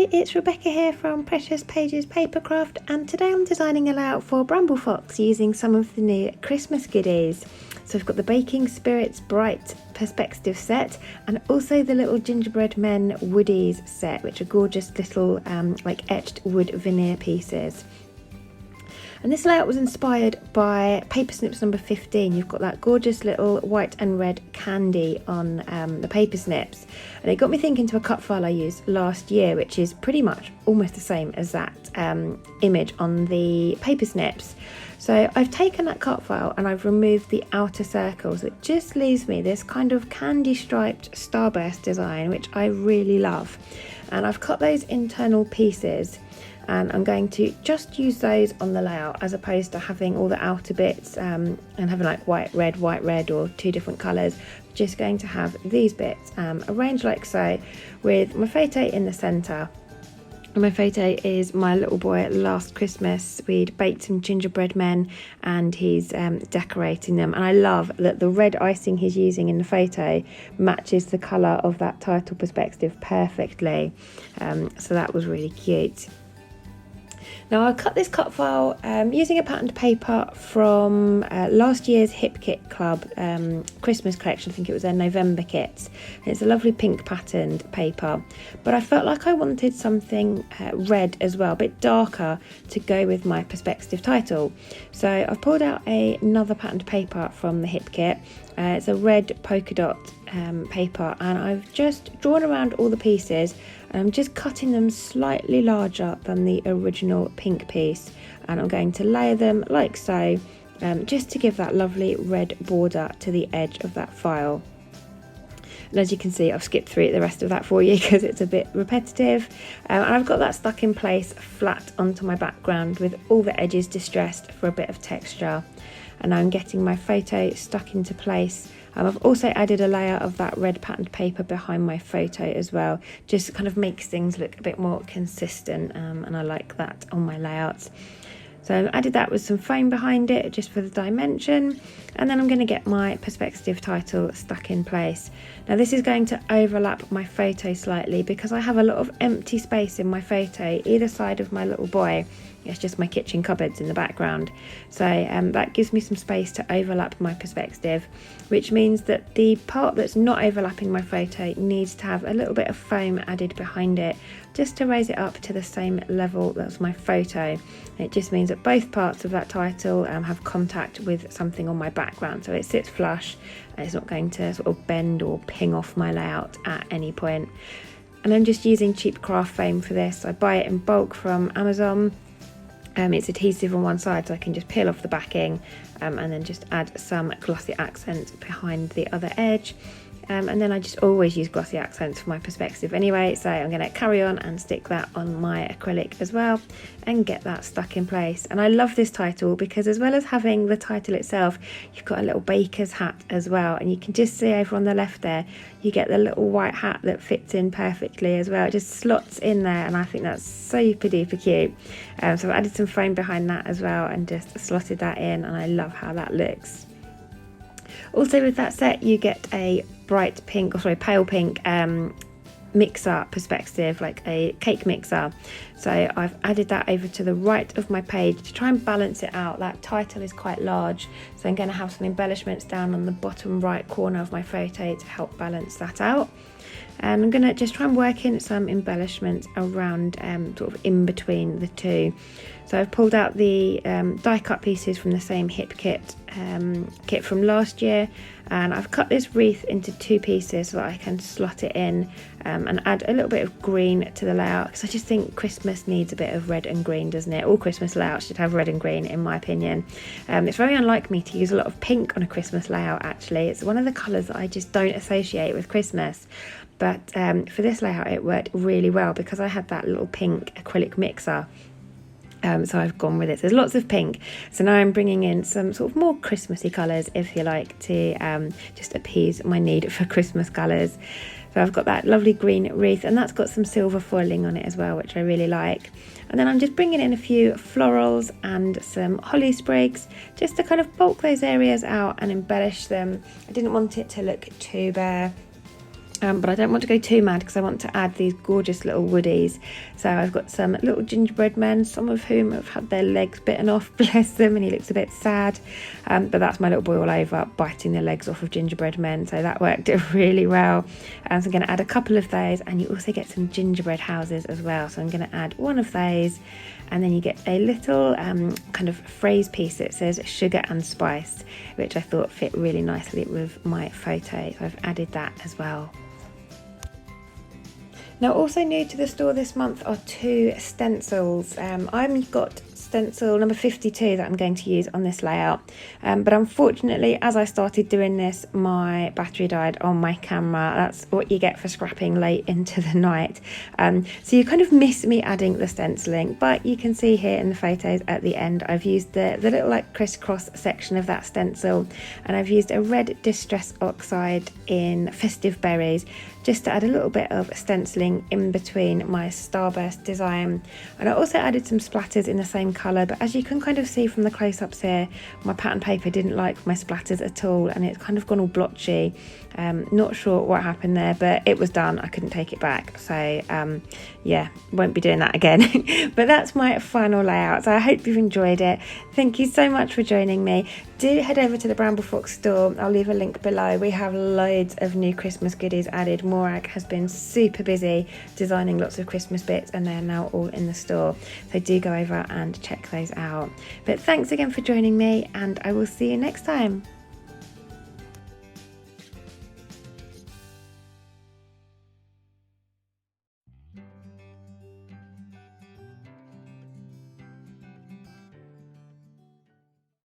Hi, it's Rebecca here from Precious Pages Papercraft, and today I'm designing a layout for Bramble Fox using some of the new Christmas goodies. So I've got the Baking Spirits Bright Perspective set and also the little Gingerbread Men Woodies set, which are gorgeous little like etched wood veneer pieces. And this layout was inspired by paper snips number 15. You've got that gorgeous little white and red candy on the paper snips. And it got me thinking to a cut file I used last year, which is pretty much almost the same as that image on the paper snips. So I've taken that cut file and I've removed the outer circles. It just leaves me this kind of candy striped starburst design, which I really love. And I've cut those internal pieces, and I'm going to just use those on the layout as opposed to having all the outer bits and having like white, red, or two different colours. Just going to have these bits arranged like so, with my photo in the centre. And my photo is my little boy last Christmas. We'd baked some gingerbread men and he's decorating them. And I love that the red icing he's using in the photo matches the colour of that title perspective perfectly. So that was really cute. Now I cut this cut file using a patterned paper from last year's Hip Kit Club Christmas collection. I think it was their November kits. And it's a lovely pink patterned paper, but I felt like I wanted something red as well, a bit darker, to go with my perspective title. So I've pulled out another patterned paper from the Hip Kit. It's a red polka dot paper, and I've just drawn around all the pieces. I'm just cutting them slightly larger than the original pink piece, and I'm going to layer them like so, just to give that lovely red border to the edge of that file. And as you can see, I've skipped through the rest of that for you because it's a bit repetitive. And I've got that stuck in place flat onto my background with all the edges distressed for a bit of texture. And I'm getting my photo stuck into place. I've also added a layer of that red patterned paper behind my photo as well, just kind of makes things look a bit more consistent, and I like that on my layouts. So I've added that with some foam behind it just for the dimension, and then I'm going to get my perspective title stuck in place. Now this is going to overlap my photo slightly because I have a lot of empty space in my photo either side of my little boy. It's just my kitchen cupboards in the background. So that gives me some space to overlap my perspective, which means that the part that's not overlapping my photo needs to have a little bit of foam added behind it, just to raise it up to the same level as my photo. It just means that both parts of that title have contact with something on my background, so it sits flush and it's not going to sort of bend or ping off my layout at any point. And I'm just using cheap craft foam for this. I buy it in bulk from Amazon. It's adhesive on one side, so I can just peel off the backing and then just add some glossy accents behind the other edge. And then I just always use glossy accents for my perspective anyway, so I'm going to carry on and stick that on my acrylic as well and get that stuck in place. And I love this title because as well as having the title itself, you've got a little baker's hat as well, and you can just see over on the left there you get the little white hat that fits in perfectly as well. It just slots in there, and I think that's super duper cute. So I've added some foam behind that as well and just slotted that in, and I love how that looks. Also with that set you get a pale pink mixer perspective, like a cake mixer. So I've added that over to the right of my page to try and balance it out. That title is quite large, so I'm going to have some embellishments down on the bottom right corner of my photo to help balance that out. And I'm going to just try and work in some embellishments around sort of in between the two. So I've pulled out the die cut pieces from the same Hip Kit kit from last year, and I've cut this wreath into two pieces so that I can slot it in and add a little bit of green to the layout, because I just think Christmas needs a bit of red and green, doesn't it? All Christmas layouts should have red and green in my opinion. It's very unlike me to use a lot of pink on a Christmas layout actually. It's one of the colours that I just don't associate with Christmas. But for this layout it worked really well because I had that little pink acrylic mixer. So I've gone with it. There's lots of pink. So now I'm bringing in some sort of more Christmassy colours, if you like, to just appease my need for Christmas colours. So I've got that lovely green wreath, and that's got some silver foiling on it as well, which I really like. And then I'm just bringing in a few florals and some holly sprigs, just to kind of bulk those areas out and embellish them. I didn't want it to look too bare. but I don't want to go too mad because I want to add these gorgeous little woodies. So I've got some little gingerbread men, some of whom have had their legs bitten off, bless them, and he looks a bit sad. But that's my little boy all over, biting the legs off of gingerbread men, so that worked really well. So I'm going to add a couple of those, and you also get some gingerbread houses as well. So I'm going to add one of those, and then you get a little kind of phrase piece that says sugar and spice, which I thought fit really nicely with my photo. So I've added that as well. Now, also new to the store this month are 2 stencils. I've got stencil number 52 that I'm going to use on this layout, but unfortunately, as I started doing this, my battery died on my camera. That's what you get for scrapping late into the night. So you kind of miss me adding the stenciling, but you can see here in the photos at the end, I've used the little like crisscross section of that stencil, and I've used a red distress oxide in Festive Berries just to add a little bit of stenciling in between my starburst design. And I also added some splatters in the same colour, but as you can kind of see from the close-ups here, my pattern paper didn't like my splatters at all, and it's kind of gone all blotchy. Not sure what happened there, but it was done. I couldn't take it back, so yeah, won't be doing that again. But that's my final layout, so I hope you've enjoyed it. Thank you so much for joining me. Do head over to the Bramble Fox store. I'll leave a link below. We have loads of new Christmas goodies added. Morag has been super busy designing lots of Christmas bits, and they're now all in the store, so do go over and check those out. But thanks again for joining me, and I will see you next time.